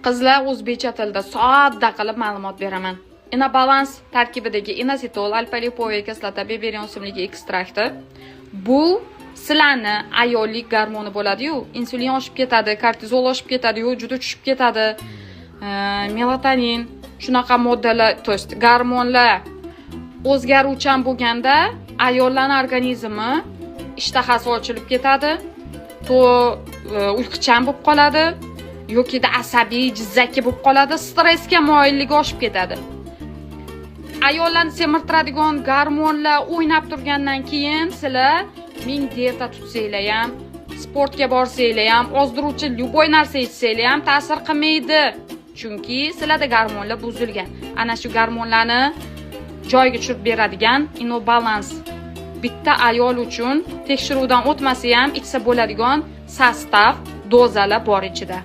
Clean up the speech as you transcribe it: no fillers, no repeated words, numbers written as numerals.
Qizlar o'zbekcha tilda sodda qilib ma'lumot beraman. Inobalans tarkibidagi inositol, alfa-lipoiy kislota, beberion simligi ekstrakti. Bu sizlarni ayollik gormoni bo'ladi-yu, insulin oshib ketadi, kortizol oshib ketadi-yu, juda tushib ketadi. Melatonin, shunaqa moddalar, to есть gormonlar o'zgaruvchan bo'lganda ayollarning organizmi ishtahasi ochilib ketadi, uyquchan bo'lib qoladi yoki asabiy, jizzaki bo'lib qoladi, stressga moyilligi oshib ketadi. Ayollarni semirtiradigan gormonlar o'ynab turgandan keyin sizlar ming dieta tutsanglar ham, sportga borsanglar ham, ozdiruvchi любой narsa ichsanglar ham ta'sir qilmaydi. Chunki sizlarda gormonlar buzilgan. Ana shu gormonlarni joyiga tushirib beradigan inobalans bitta ayol uchun tekshiruvdan o'tmasa ham ichsa bo'ladigan sostav, dozalar bor ichida.